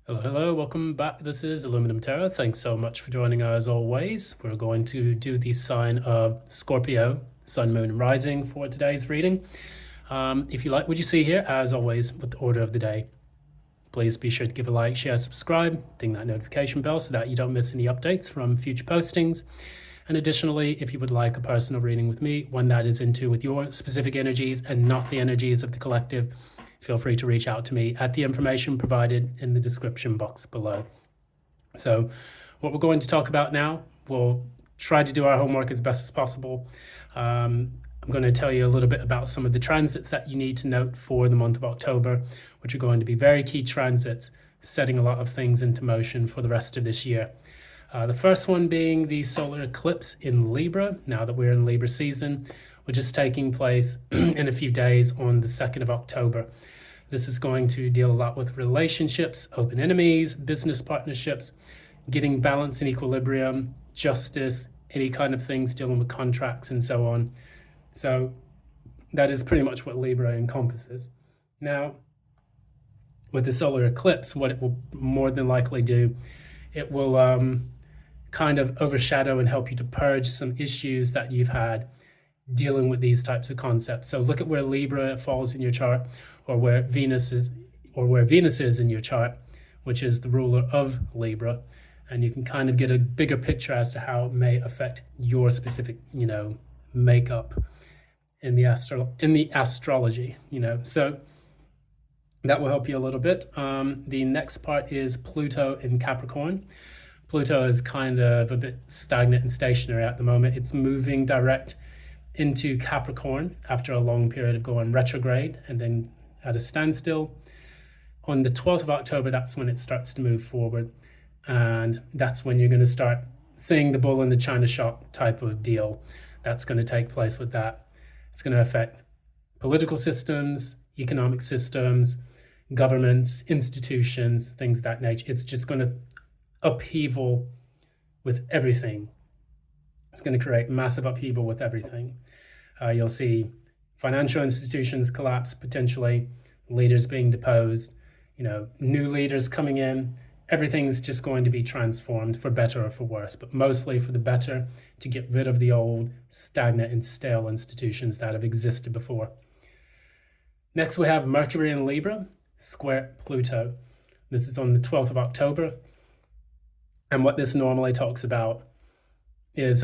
Hello, welcome back. This is Aluminum Terror. Thanks so much for joining us as always. We're going to do the sign of Scorpio, Sun, Moon, and Rising for today's reading. If you like what you see here, as always, with the order of the day, please be sure to give a like, share, subscribe, ding that notification bell so that you don't miss any updates from future postings. And additionally, if you would like a personal reading with me, one that is into with your specific energies and not the energies of the collective, feel free to reach out to me at the information provided in the description box below. So what we're going to talk about now, we'll try to do our homework as best as possible. I'm going to tell you a little bit about some of the transits that you need to note for the month of October, which are going to be very key transits, setting a lot of things into motion for the rest of this year. The first one being the solar eclipse in Libra, now that we're in Libra season, which is taking place in a few days on the 2nd of October. This is going to deal a lot with relationships, open enemies, business partnerships, getting balance and equilibrium, justice, any kind of things dealing with contracts and so on. So that is pretty much what Libra encompasses. Now, with the solar eclipse, what it will more than likely do, it will kind of overshadow and help you to purge some issues that you've had dealing with these types of concepts. So look at where Libra falls in your chart, or where Venus is in your chart, which is the ruler of Libra, and you can kind of get a bigger picture as to how it may affect your specific, makeup in the astrology, So that will help you a little bit. The next part is Pluto in Capricorn. Pluto is kind of a bit stagnant and stationary at the moment. It's moving direct into Capricorn after a long period of going retrograde and then at a standstill. On the 12th of October, that's when it starts to move forward. And that's when you're going to start seeing the bull in the china shop type of deal that's going to take place with that. It's going to affect political systems, economic systems, governments, institutions, things of that nature. It's just going to upheaval with everything. It's going to create massive upheaval with everything. You'll see financial institutions collapse potentially, leaders being deposed, new leaders coming in. Everything's just going to be transformed for better or for worse, but mostly for the better, to get rid of the old stagnant and stale institutions that have existed before. Next, we have Mercury in Libra, square Pluto. This is on the 12th of October. And what this normally talks about is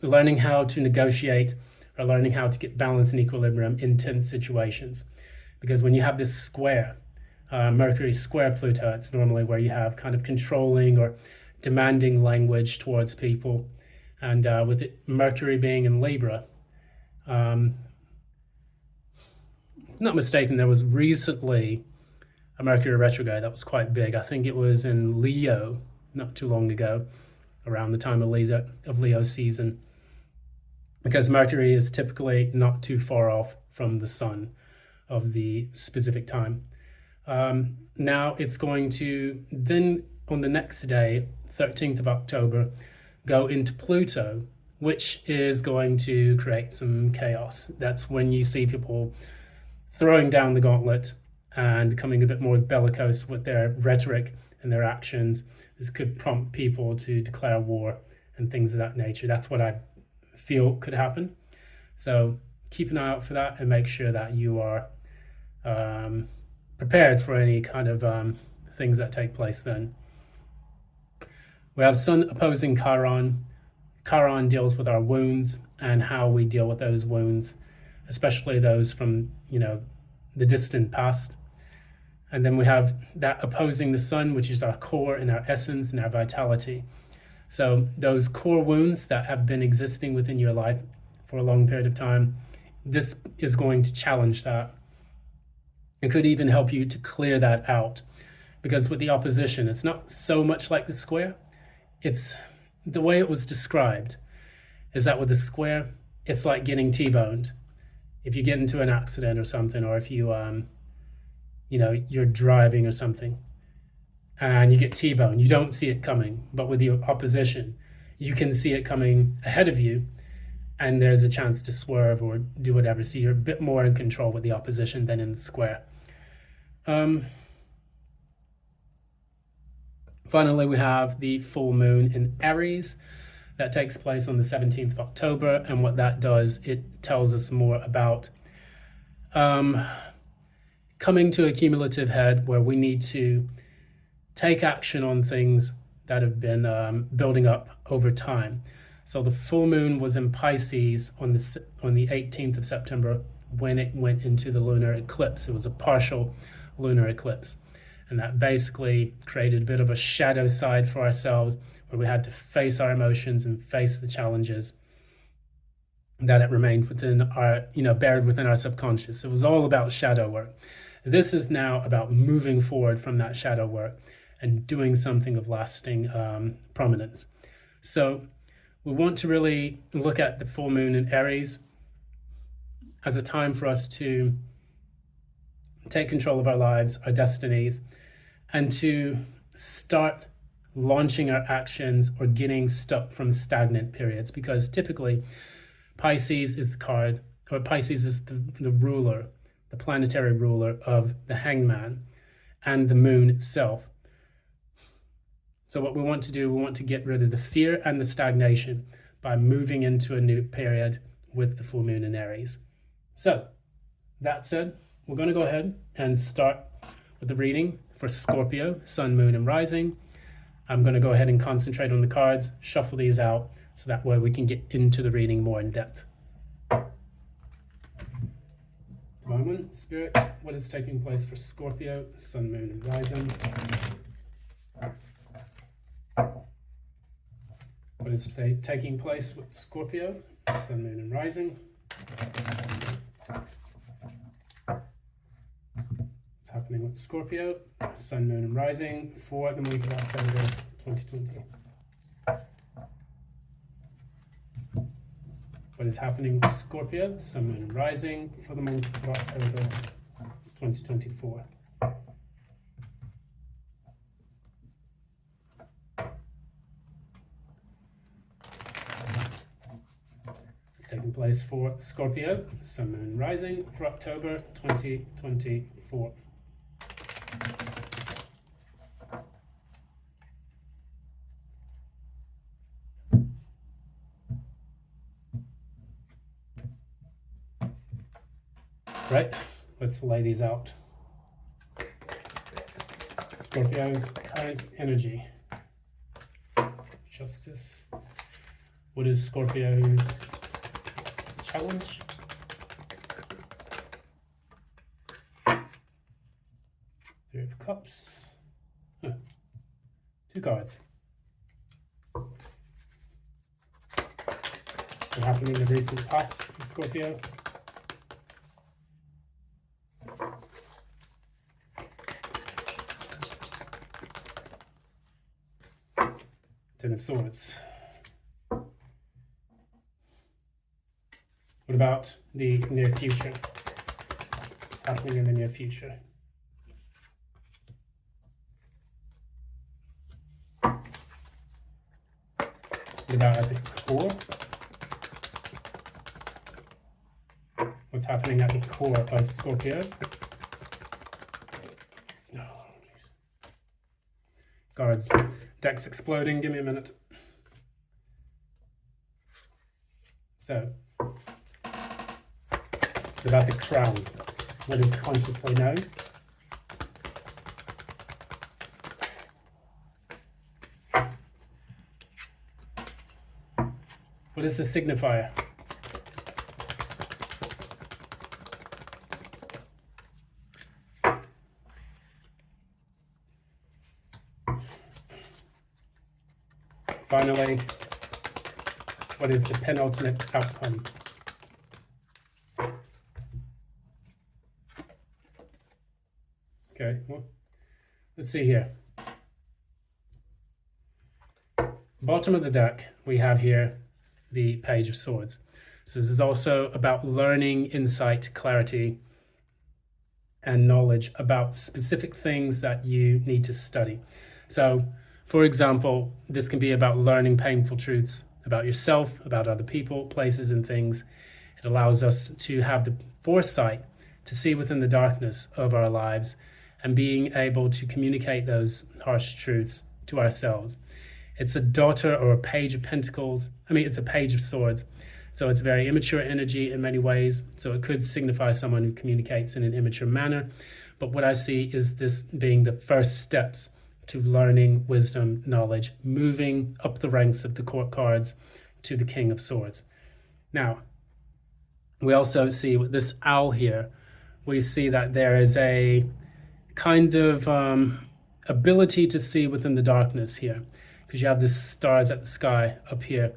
learning how to negotiate or learning how to get balance and equilibrium in tense situations. Because when you have this square, Mercury square Pluto, it's normally where you have kind of controlling or demanding language towards people. And with Mercury being in Libra, not mistaken, there was recently a Mercury retrograde that was quite big. I think it was in Leo not too long ago, around the time of Leo season, because Mercury is typically not too far off from the sun of the specific time. Now it's going to then on the next day, 13th of October, go into Pluto, which is going to create some chaos. That's when you see people throwing down the gauntlet and becoming a bit more bellicose with their rhetoric and their actions. This could prompt people to declare war and things of that nature. That's what I feel could happen. So keep an eye out for that and make sure that you are prepared for any kind of things that take place then. We have Sun opposing Chiron. Chiron deals with our wounds and how we deal with those wounds, especially those from, the distant past. And then we have that opposing the sun, which is our core and our essence and our vitality. So those core wounds that have been existing within your life for a long period of time, this is going to challenge that. It could even help you to clear that out. Because with the opposition, it's not so much like the square. It's the way it was described is that with the square, it's like getting T-boned. If you get into an accident or something, or if you you're driving or something and you get T-boned, you don't see it coming. But with the opposition, you can see it coming ahead of you and there's a chance to swerve or do whatever. So you're a bit more in control with the opposition than in the square. Finally, we have the full moon in Aries. That takes place on the 17th of October, and what that does, it tells us more about coming to a cumulative head where we need to take action on things that have been building up over time. So the full moon was in Pisces on the 18th of September when it went into the lunar eclipse. It was a partial lunar eclipse. And that basically created a bit of a shadow side for ourselves where we had to face our emotions and face the challenges that it remained within our, buried within our subconscious. It was all about shadow work. This is now about moving forward from that shadow work and doing something of lasting prominence. So we want to really look at the full moon in Aries as a time for us to take control of our lives, our destinies, and to start launching our actions or getting stuck from stagnant periods. Because typically Pisces is the card, or Pisces is the ruler, the planetary ruler of the hangman and the moon itself. So what we want to do, we want to get rid of the fear and the stagnation by moving into a new period with the full moon in Aries. So that said, we're going to go ahead and start with the reading for Scorpio, Sun, Moon, and Rising. I'm going to go ahead and concentrate on the cards, shuffle these out, so that way we can get into the reading more in depth. Moment, Spirit, what is taking place for Scorpio, Sun, Moon, and Rising? What is taking place with Scorpio, Sun, Moon, and Rising? What's happening with Scorpio, Sun, Moon, and Rising for the month of October 2020? What is happening with Scorpio, Sun, Moon, and Rising for the month of October 2024? Taking place for Scorpio, Sun, Moon, Rising for October 2024. Right, let's lay these out. Scorpio's current energy. Justice. What is Scorpio's challenge? Three of Cups. Huh. Two cards. What happened in the recent past for Scorpio? Ten of Swords. What about the near future? What's happening in the near future? What about at the core? What's happening at the core of Scorpio? Oh, cards. Deck's exploding. Give me a minute. So, about the crown, what is consciously known? What is the signifier? Finally, what is the penultimate outcome? Okay, well, let's see here. Bottom of the deck, we have here the Page of Swords. So this is also about learning, insight, clarity, and knowledge about specific things that you need to study. So, for example, this can be about learning painful truths about yourself, about other people, places, and things. It allows us to have the foresight to see within the darkness of our lives and being able to communicate those harsh truths to ourselves. It's a daughter or a page of pentacles. I mean, it's a page of swords. So it's a very immature energy in many ways. So it could signify someone who communicates in an immature manner. But what I see is this being the first steps to learning, wisdom, knowledge, moving up the ranks of the court cards to the King of Swords. Now, we also see with this owl here, we see that there is a kind of ability to see within the darkness here, because you have the stars at the sky up here.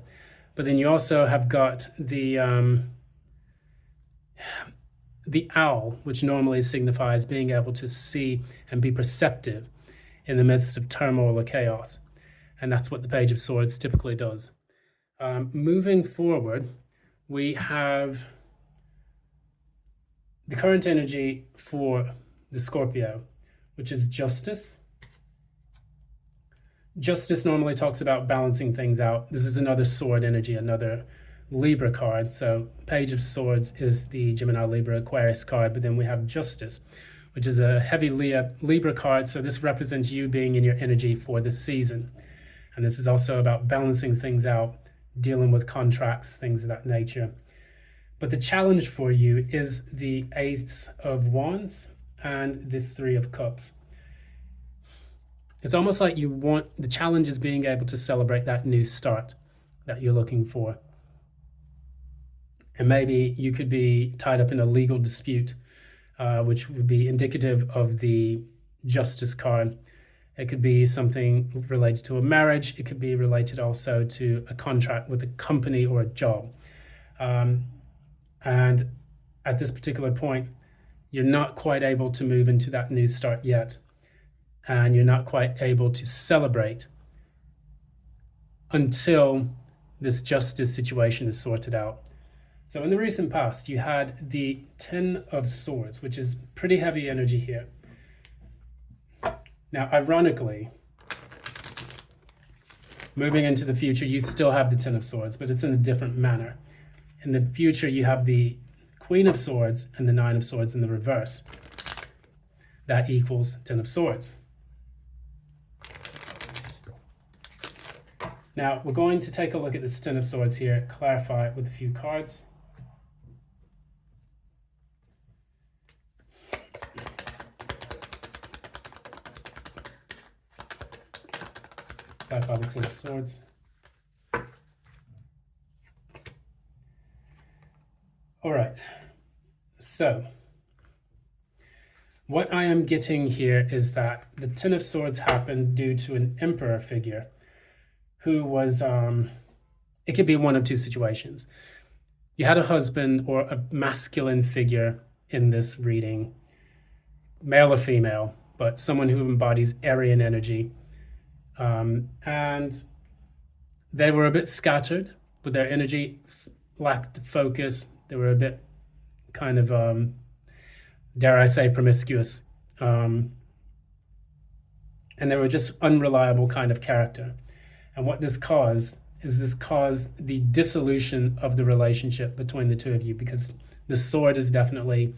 But then you also have got the owl, which normally signifies being able to see and be perceptive in the midst of turmoil or chaos. And that's what the Page of Swords typically does. Moving forward, we have the current energy for the Scorpio, which is justice. Justice normally talks about balancing things out. This is another sword energy, another Libra card. So Page of Swords is the Gemini, Libra, Aquarius card, but then we have Justice, which is a heavy Libra card. So this represents you being in your energy for this season. And this is also about balancing things out, dealing with contracts, things of that nature. But the challenge for you is the Ace of Wands and the Three of Cups. It's almost like you want, the challenge is being able to celebrate that new start that you're looking for. And maybe you could be tied up in a legal dispute, which would be indicative of the Justice card. It could be something related to a marriage. It could be related also to a contract with a company or a job. And at this particular point, you're not quite able to move into that new start yet. And you're not quite able to celebrate until this justice situation is sorted out. So in the recent past, you had the Ten of Swords, which is pretty heavy energy here. Now, ironically, moving into the future, you still have the Ten of Swords, but it's in a different manner. In the future, you have the Queen of Swords and the Nine of Swords in the reverse. That equals Ten of Swords. Now, we're going to take a look at this Ten of Swords here, clarify it with a few cards. Clarify the Ten of Swords. All right, so what I am getting here is that the Ten of Swords happened due to an Emperor figure who was, it could be one of two situations. You had a husband or a masculine figure in this reading, male or female, but someone who embodies Aryan energy. And they were a bit scattered with their energy, lacked focus. They were a bit kind of, dare I say, promiscuous. And they were just unreliable kind of character. And what this caused is the dissolution of the relationship between the two of you, because the sword is definitely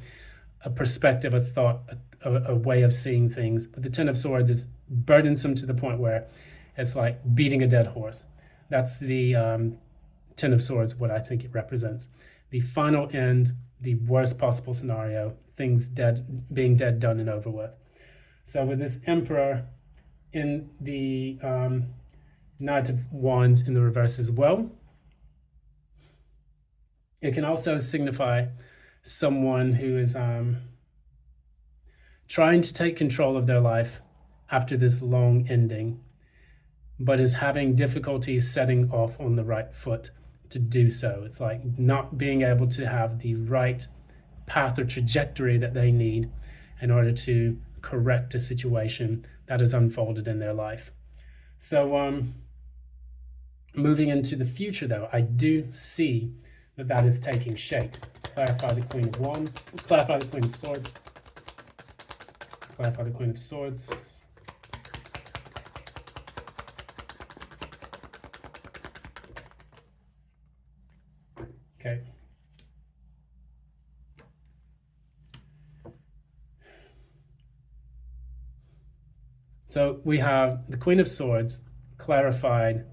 a perspective, a thought, a way of seeing things. But the Ten of Swords is burdensome to the point where it's like beating a dead horse. That's the Ten of Swords, what I think it represents. The final end, the worst possible scenario, things being dead, done, and over with. So with this Emperor in the Knight of Wands in the reverse as well, it can also signify someone who is trying to take control of their life after this long ending, but is having difficulty setting off on the right foot to do so. It's like not being able to have the right path or trajectory that they need in order to correct a situation that has unfolded in their life. So moving into the future, though, I do see that is taking shape. Clarify the Queen of Wands, clarify the Queen of Swords, clarify the Queen of Swords. Okay. So we have the Queen of Swords clarified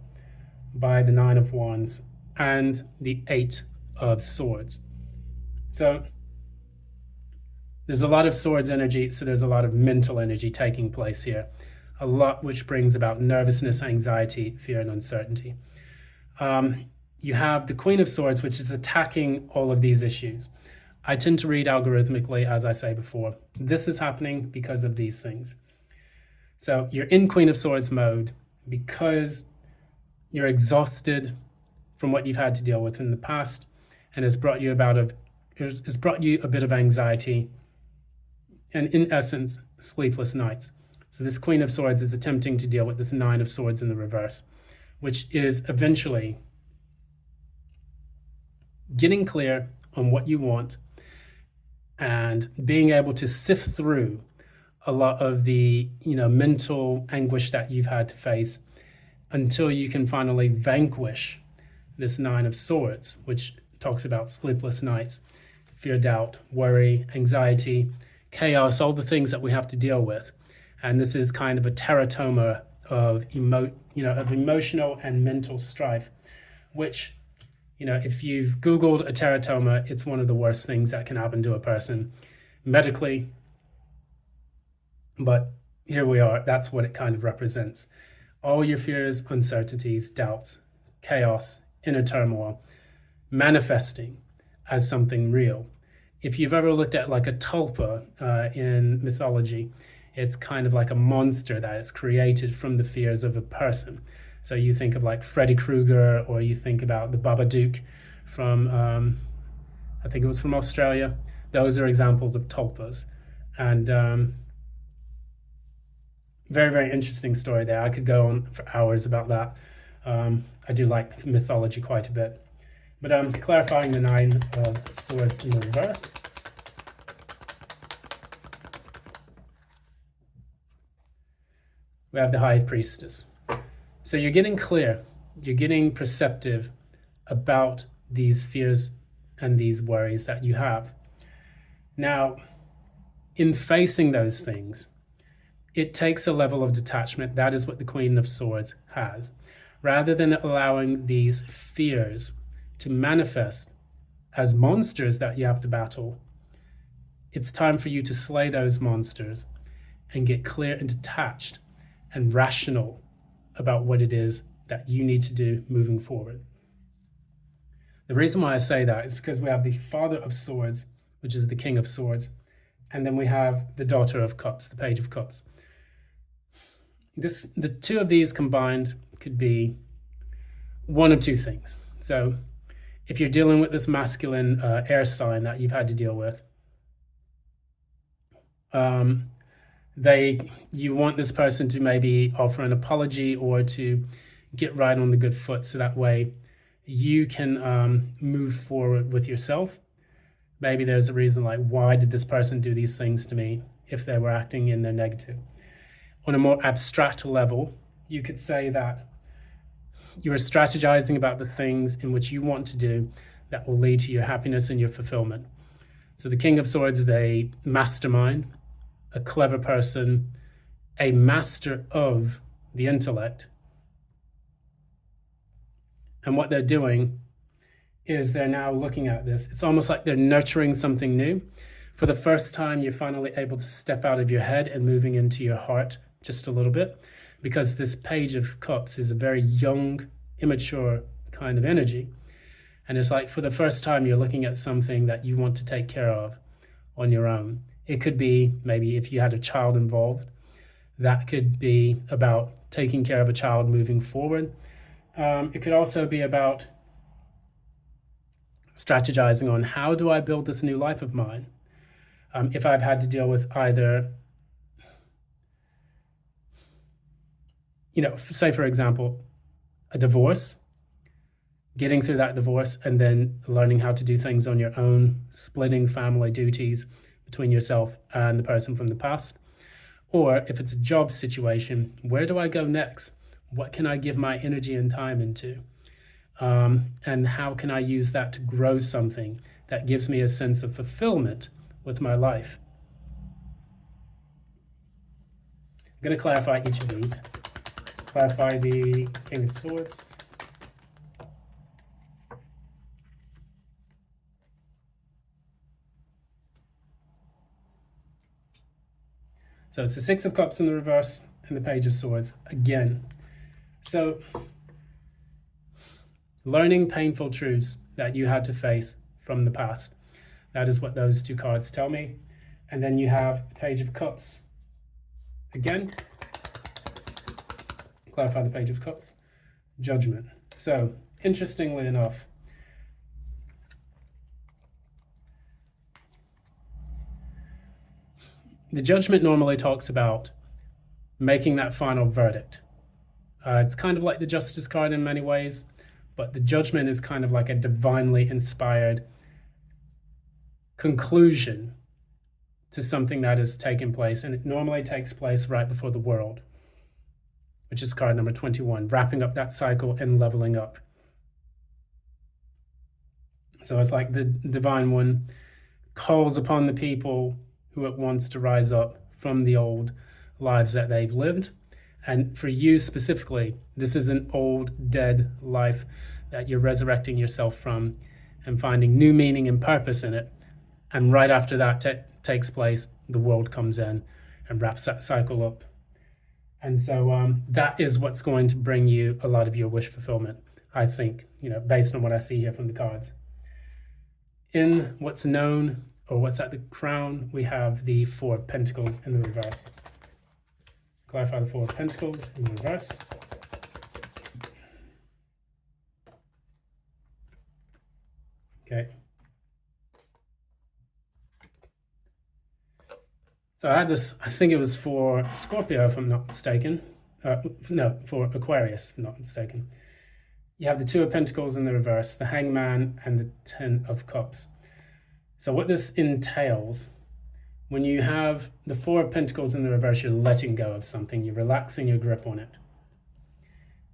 by the Nine of Wands and the Eight of Swords. So there's a lot of swords energy, so there's a lot of mental energy taking place here. A lot which brings about nervousness, anxiety, fear, and uncertainty. You have the Queen of Swords, which is attacking all of these issues. I tend to read algorithmically, as I say before. This is happening because of these things. So you're in Queen of Swords mode because you're exhausted from what you've had to deal with in the past, and it's brought you a bit of anxiety and, in essence, sleepless nights. So this Queen of Swords is attempting to deal with this Nine of Swords in the reverse, which is eventually getting clear on what you want and being able to sift through a lot of the mental anguish that you've had to face until you can finally vanquish this Nine of Swords, which talks about sleepless nights, fear, doubt, worry, anxiety, chaos, all the things that we have to deal with. And this is kind of a teratoma of emotional and mental strife, which, if you've Googled a teratoma, it's one of the worst things that can happen to a person medically. But here we are. That's what it kind of represents. All your fears, uncertainties, doubts, chaos, inner turmoil, manifesting as something real. If you've ever looked at like a tulpa in mythology, it's kind of like a monster that is created from the fears of a person. So you think of like Freddy Krueger, or you think about the Babadook from, I think it was from Australia. Those are examples of tulpas. And very, very interesting story there. I could go on for hours about that. I do like mythology quite a bit. But clarifying the Nine of Swords in the reverse. We have the High Priestess. So you're getting clear, you're getting perceptive about these fears and these worries that you have. Now, in facing those things, it takes a level of detachment. That is what the Queen of Swords has. Rather than allowing these fears to manifest as monsters that you have to battle, it's time for you to slay those monsters and get clear and detached and rational about what it is that you need to do moving forward. The reason why I say that is because we have the Father of Swords, which is the King of Swords, and then we have the Daughter of Cups, the Page of Cups. The two of these combined could be one of two things. So if you're dealing with this masculine air sign that you've had to deal with, you want this person to maybe offer an apology or to get right on the good foot, so that way you can move forward with yourself. Maybe there's a reason like, why did this person do these things to me, if they were acting in their negative. On a more abstract level, you could say that you are strategizing about the things in which you want to do that will lead to your happiness and your fulfillment. So the King of Swords is a mastermind, a clever person, a master of the intellect. And what they're doing is they're now looking at this. It's almost like they're nurturing something new. For the first time, you're finally able to step out of your head and moving into your heart just a little bit, because this Page of Cups is a very young, immature kind of energy. And it's like, for the first time, you're looking at something that you want to take care of on your own. It could be maybe if you had a child involved, that could be about taking care of a child moving forward. It could also be about strategizing on, how do I build this new life of mine? If I've had to deal with either, say for example, a divorce, getting through that divorce and then learning how to do things on your own, splitting family duties between yourself and the person from the past. Or if it's a job situation, where do I go next? What can I give my energy and time into? And how can I use that to grow something that gives me a sense of fulfillment with my life? going to clarify each of these. Clarify the King of Swords. So it's the Six of Cups in the reverse and the Page of Swords again. So learning painful truths that you had to face from the past. That is what those two cards tell me. And then you have the Page of Cups again. Clarify the Page of Cups. Judgment. So interestingly enough, the Judgment normally talks about making that final verdict. It's kind of like the Justice card in many ways, but the Judgment is kind of like a divinely inspired conclusion to something that has taken place, and it normally takes place right before the world, which is card number 21, wrapping up that cycle and leveling up. So it's like the Divine One calls upon the people who it wants to rise up from the old lives that they've lived. And for you specifically, this is an old, dead life that you're resurrecting yourself from and finding new meaning and purpose in it. And right after that takes place, the world comes in and wraps that cycle up. And so that is what's going to bring you a lot of your wish fulfillment, I think, based on what I see here from the cards. In what's known, or what's at the crown, we have the Four of Pentacles in the reverse. Clarify the Four of Pentacles in the reverse. Okay. So I had this, I think it was for Scorpio, if I'm not mistaken. No, for Aquarius, if I'm not mistaken. You have the Two of Pentacles in the reverse, the Hangman, and the Ten of Cups. So what this entails, when you have the Four of Pentacles in the reverse, you're letting go of something. You're relaxing your grip on it.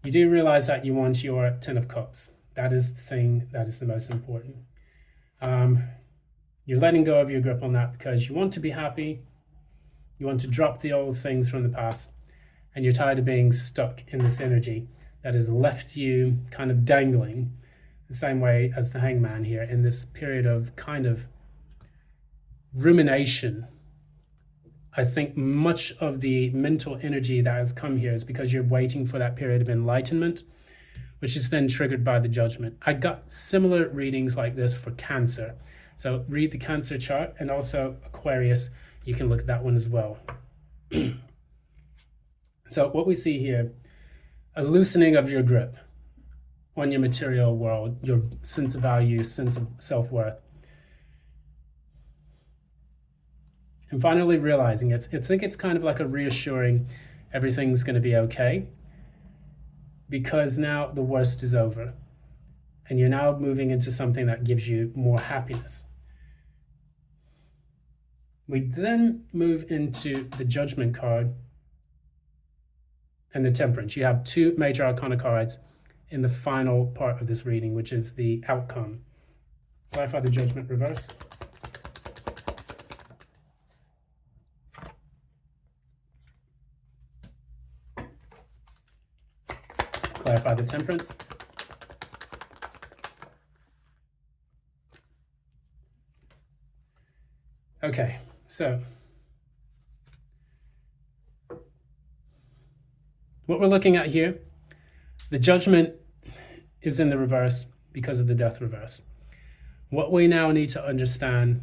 You do realize that you want your Ten of Cups. That is the thing that is the most important. You're letting go of your grip on that because you want to be happy. You want to drop the old things from the past. And you're tired of being stuck in this energy that has left you kind of dangling the same way as the Hangman here in this period of kind of rumination. I think much of the mental energy that has come here is because you're waiting for that period of enlightenment, which is then triggered by the Judgment. I got similar readings like this for Cancer. So read the Cancer chart, and also Aquarius, you can look at that one as well. So what we see here, a loosening of your grip on your material world, your sense of value, sense of self-worth. And finally realizing it. I think it's kind of like a reassuring everything's going to be okay, because now the worst is over. And you're now moving into something that gives you more happiness. We then move into the Judgment card and the Temperance. You have two major arcana cards in the final part of this reading, which is the outcome. Clarify the Judgment reverse. Clarify the Temperance. Okay, so what we're looking at here, the Judgment is in the reverse because of the Death reverse. What we now need to understand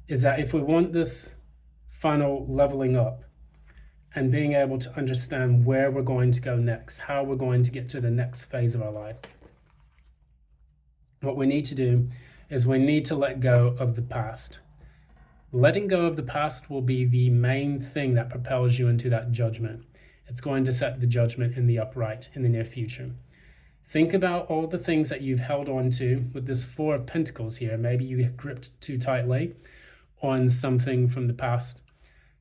is that if we want this final leveling up and being able to understand where we're going to go next, how we're going to get to the next phase of our life, what we need to do is we need to let go of the past. Letting go of the past will be the main thing that propels you into that Judgment. It's going to set the Judgment in the upright in the near future. Think about all the things that you've held on to with this Four of Pentacles here. Maybe you have gripped too tightly on something from the past.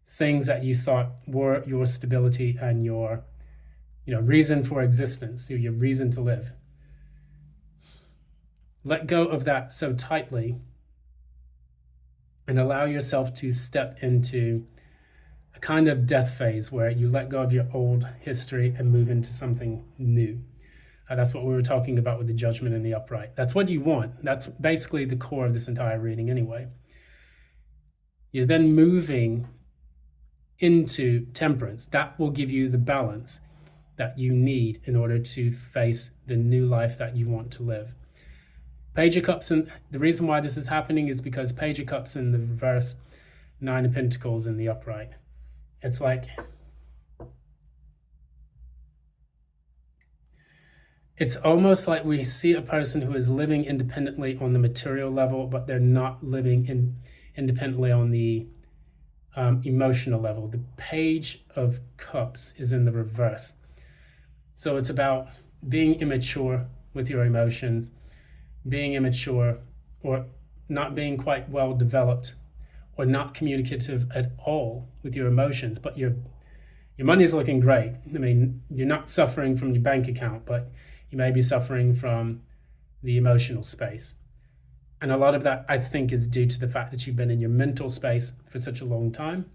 Things that you thought were your stability and your reason for existence, your reason to live. Let go of that so tightly and allow yourself to step into a kind of death phase where you let go of your old history and move into something new. That's what we were talking about with the judgment and the upright. That's what you want. That's basically the core of this entire reading anyway. You're then moving into temperance. That will give you the balance that you need in order to face the new life that you want to live. Page of Cups, and the reason why this is happening is because Page of Cups in the reverse, Nine of Pentacles in the upright. It's like, it's almost like we see a person who is living independently on the material level, but they're not living independently on the emotional level. The Page of Cups is in the reverse. So it's about being immature with your emotions, being immature or not being quite well developed or not communicative at all with your emotions, but your money is looking great. I mean, you're not suffering from your bank account, but you may be suffering from the emotional space. And a lot of that, I think, is due to the fact that you've been in your mental space for such a long time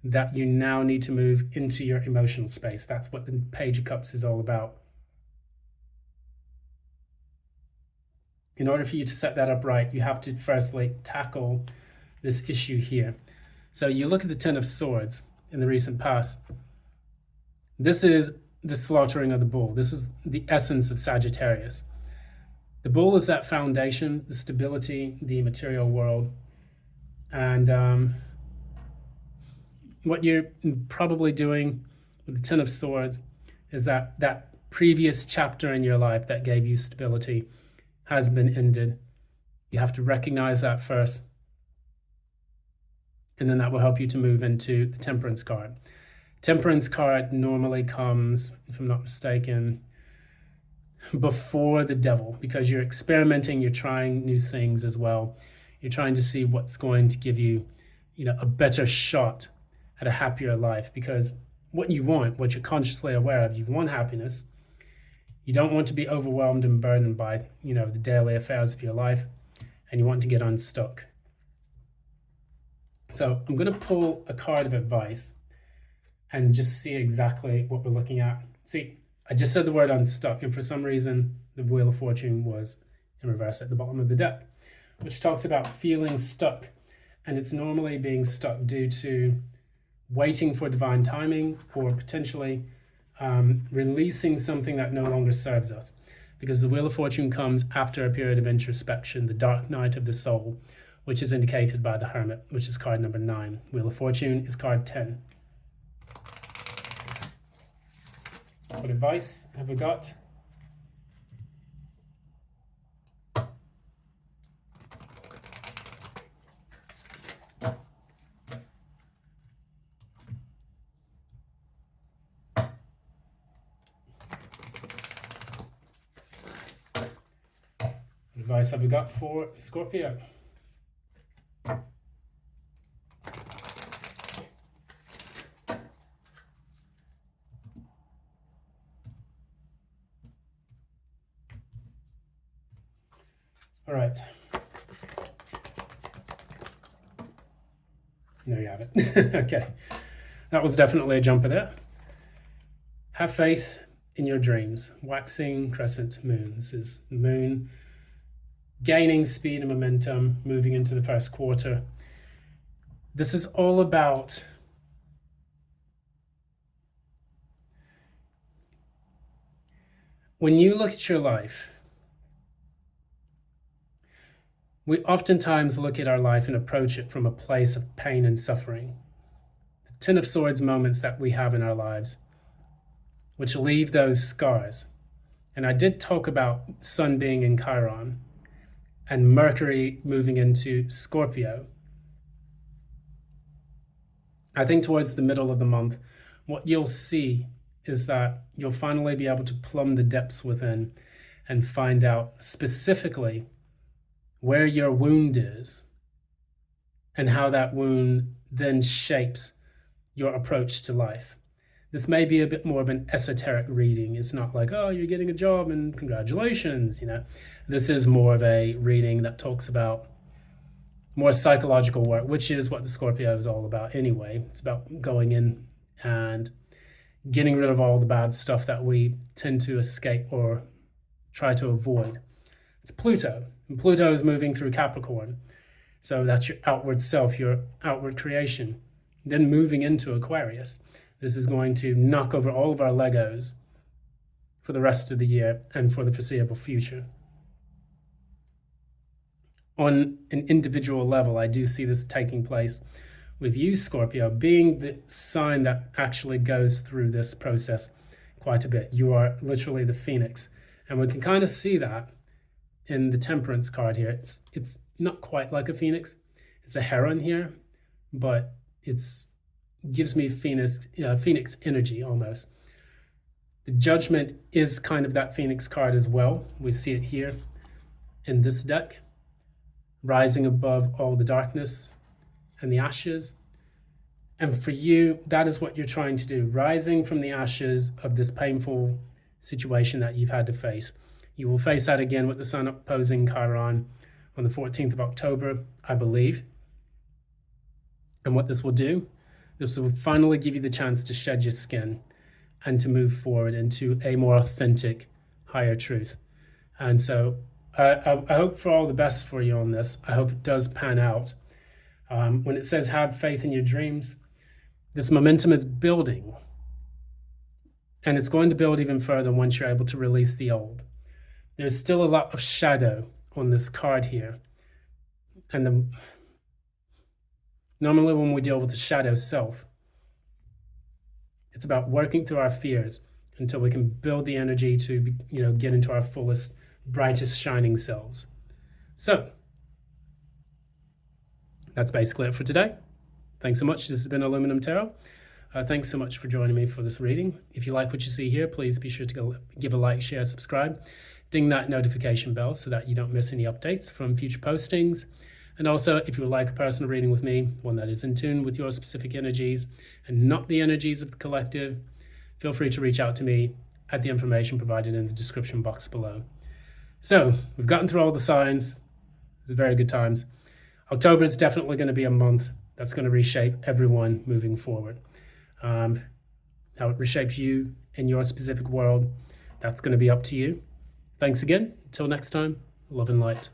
that you now need to move into your emotional space. That's what the Page of Cups is all about. In order for you to set that up right, you have to firstly tackle this issue here. So you look at the Ten of Swords in the recent past. This is the slaughtering of the bull. This is the essence of Sagittarius. The bull is that foundation, the stability, the material world. And what you're probably doing with the Ten of Swords is that previous chapter in your life that gave you stability has been ended. You have to recognize that first. And then that will help you to move into the Temperance card. Temperance card normally comes, if I'm not mistaken, before the Devil, because you're experimenting, you're trying new things as well. You're trying to see what's going to give you, a better shot at a happier life, because what you want, what you're consciously aware of, you want happiness. You don't want to be overwhelmed and burdened by, the daily affairs of your life, and you want to get unstuck. So I'm going to pull a card of advice and just see exactly what we're looking at. See, I just said the word unstuck, and for some reason, the Wheel of Fortune was in reverse at the bottom of the deck, which talks about feeling stuck. And it's normally being stuck due to waiting for divine timing or potentially releasing something that no longer serves us. Because the Wheel of Fortune comes after a period of introspection, the dark night of the soul, which is indicated by the Hermit, which is card number 9. Wheel of Fortune is card 10. What advice have we got? What advice have we got for Scorpio? All right. There you have it. Okay. That was definitely a jumper there. Have faith in your dreams. Waxing crescent moon. This is the moon gaining speed and momentum, moving into the first quarter. This is all about when you look at your life, we oftentimes look at our life and approach it from a place of pain and suffering. The Ten of Swords moments that we have in our lives, which leave those scars. And I did talk about Sun being in Chiron and Mercury moving into Scorpio. I think towards the middle of the month, what you'll see is that you'll finally be able to plumb the depths within and find out specifically where your wound is and how that wound then shapes your approach to life. This may be a bit more of an esoteric reading. It's not like, oh, you're getting a job and congratulations, This is more of a reading that talks about more psychological work, which is what the Scorpio is all about anyway. It's about going in and getting rid of all the bad stuff that we tend to escape or try to avoid. It's Pluto, and Pluto is moving through Capricorn. So that's your outward self, your outward creation. Then moving into Aquarius. This is going to knock over all of our Legos for the rest of the year and for the foreseeable future. On an individual level, I do see this taking place with you, Scorpio, being the sign that actually goes through this process quite a bit. You are literally the phoenix. And we can kind of see that in the Temperance card here. It's not quite like a phoenix. It's a heron here, but it's gives me phoenix energy almost. The Judgment is kind of that phoenix card as well. We see it here in this deck, rising above all the darkness and the ashes. And for you, that is what you're trying to do, rising from the ashes of this painful situation that you've had to face. You will face that again with the Sun opposing Chiron on the 14th of October, I believe. And what this will do, this will finally give you the chance to shed your skin and to move forward into a more authentic, higher truth. And so I hope for all the best for you on this. I hope it does pan out. When it says have faith in your dreams, this momentum is building. And it's going to build even further once you're able to release the old. There's still a lot of shadow on this card here. And normally when we deal with the shadow self, it's about working through our fears until we can build the energy to, get into our fullest, brightest, shining selves. So that's basically it for today. Thanks so much. This has been Aluminum Tarot. Thanks so much for joining me for this reading. If you like what you see here, please be sure to give a like, share, subscribe. Ding that notification bell so that you don't miss any updates from future postings. And also, if you would like a personal reading with me, one that is in tune with your specific energies and not the energies of the collective, feel free to reach out to me at the information provided in the description box below. So, we've gotten through all the signs. It's very good times. October is definitely going to be a month that's going to reshape everyone moving forward. How it reshapes you in your specific world, that's going to be up to you. Thanks again. Until next time, love and light.